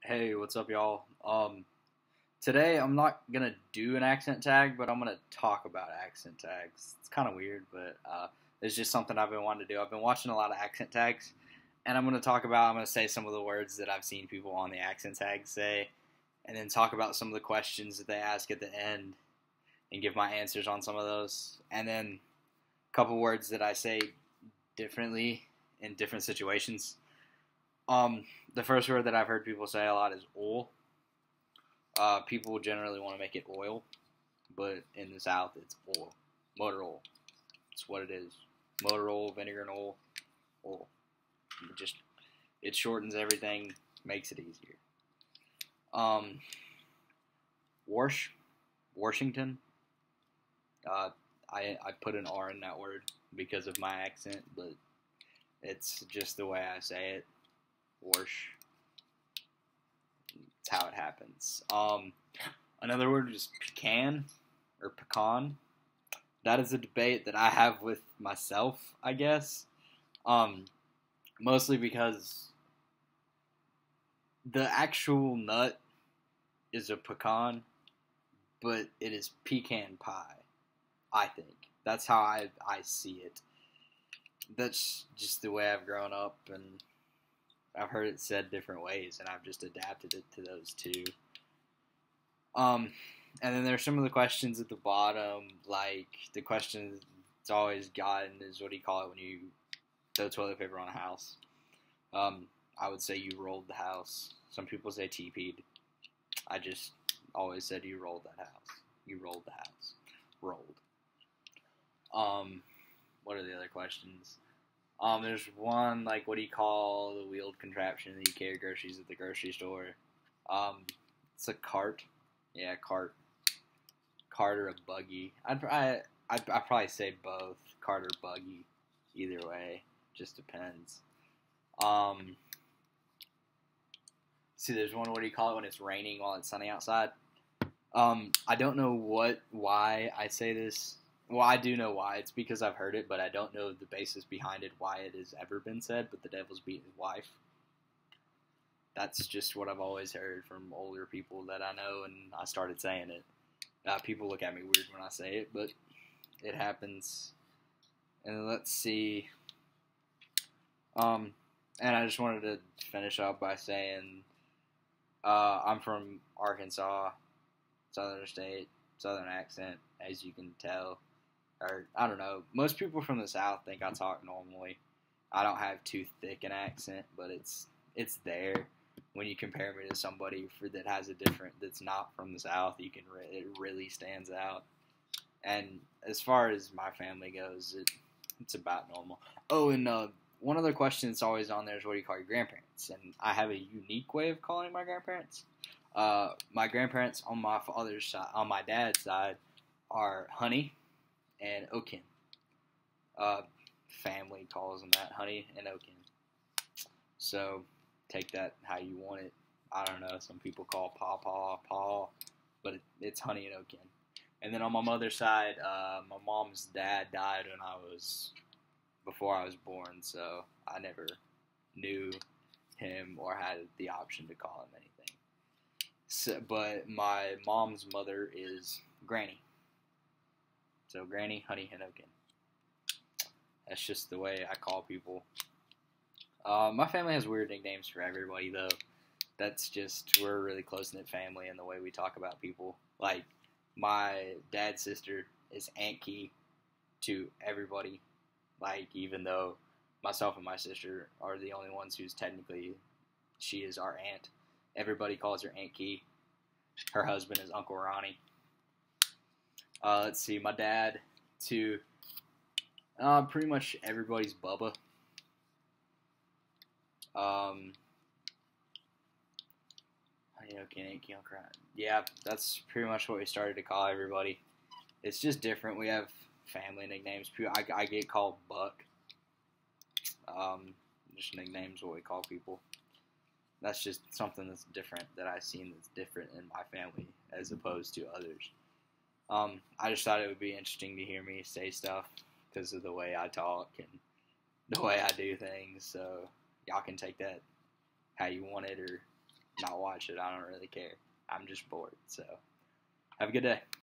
Hey, what's up, y'all? Today I'm not gonna do an accent tag, but I'm gonna talk about accent tags. It's kind of weird, but it's just something I've been wanting to do. I've been watching a lot of accent tags, and I'm gonna say some of the words that I've seen people on the accent tag say, and then talk about some of the questions that they ask at the end, and give my answers on some of those, and then a couple words that I say differently in different situations. The first word that I've heard people say a lot is oil. People generally want to make it oil, but in the South it's oil, motor oil. It's what it is. Motor oil, vinegar and oil, oil. It shortens everything, makes it easier. Um, Washington. Uh, I put an R in that word because of my accent, but it's just the way I say it. Warsh. It's how it happens. Another word is pecan or pecan. That is a debate that I have with myself, I guess. Um, Mostly because the actual nut is a pecan, but it is pecan pie. I think that's how I see it. That's just the way I've grown up, and I've heard it said different ways, and I've just adapted it to those two. Um, and then there's some of the questions at the bottom, like the question it's always gotten is what do you call it when you throw toilet paper on a house? I would say you rolled the house. Some people say TP'd. I just always said you rolled that house. You rolled the house. Rolled. What are the other questions? There's one like what do you call the wheeled contraption that you carry groceries at the grocery store? It's a cart. Yeah, cart. Cart or a buggy. I'd probably say both. Cart or buggy. Either way, just depends. Um, See, there's one. What do you call it when it's raining while it's sunny outside? I don't know why I say this. Well, I do know why. It's because I've heard it, but I don't know the basis behind it, why it has ever been said. But the devil's beating his wife. That's just what I've always heard from older people that I know, and I started saying it. People look at me weird when I say it, but it happens. And let's see. Um, and I just wanted to finish up by saying I'm from Arkansas, southern state, southern accent, as you can tell. Or, I don't know. Most people from the South think I talk normally. I don't have too thick an accent, but it's there. When you compare me to somebody that has a different, that's not from the South, it really stands out. And as far as my family goes, it's about normal. Oh, and one other question that's always on there is what do you call your grandparents? And I have a unique way of calling my grandparents. My grandparents on my father's side, on my dad's side, are Honey and Okin. Uh, Family calls them that, Honey and Okin. So take that how you want it. I don't know. Some people call Pawpaw Paw, but it's Honey and Okin. And then on my mother's side, my mom's dad died before I was born, so I never knew him or had the option to call him anything. So, but my mom's mother is Granny. So Granny, Honey, and Okin. That's just the way I call people. My family has weird nicknames for everybody, though. That's just, we're a really close-knit family in the way we talk about people. Like, my dad's sister is Aunt Key to everybody. Like, even though myself and my sister are the only ones who's technically, she is our aunt. Everybody calls her Aunt Key. Her husband is Uncle Ronnie. Let's see, my dad to pretty much everybody's Bubba. Yeah, that's pretty much what we started to call everybody. It's just different. We have family nicknames. I get called Buck. Just nicknames what we call people. That's just something that's different that I've seen that's different in my family as opposed to others. I just thought it would be interesting to hear me say stuff because of the way I talk and the way I do things. So y'all can take that how you want it, or not watch it. I don't really care. I'm just bored. So, have a good day.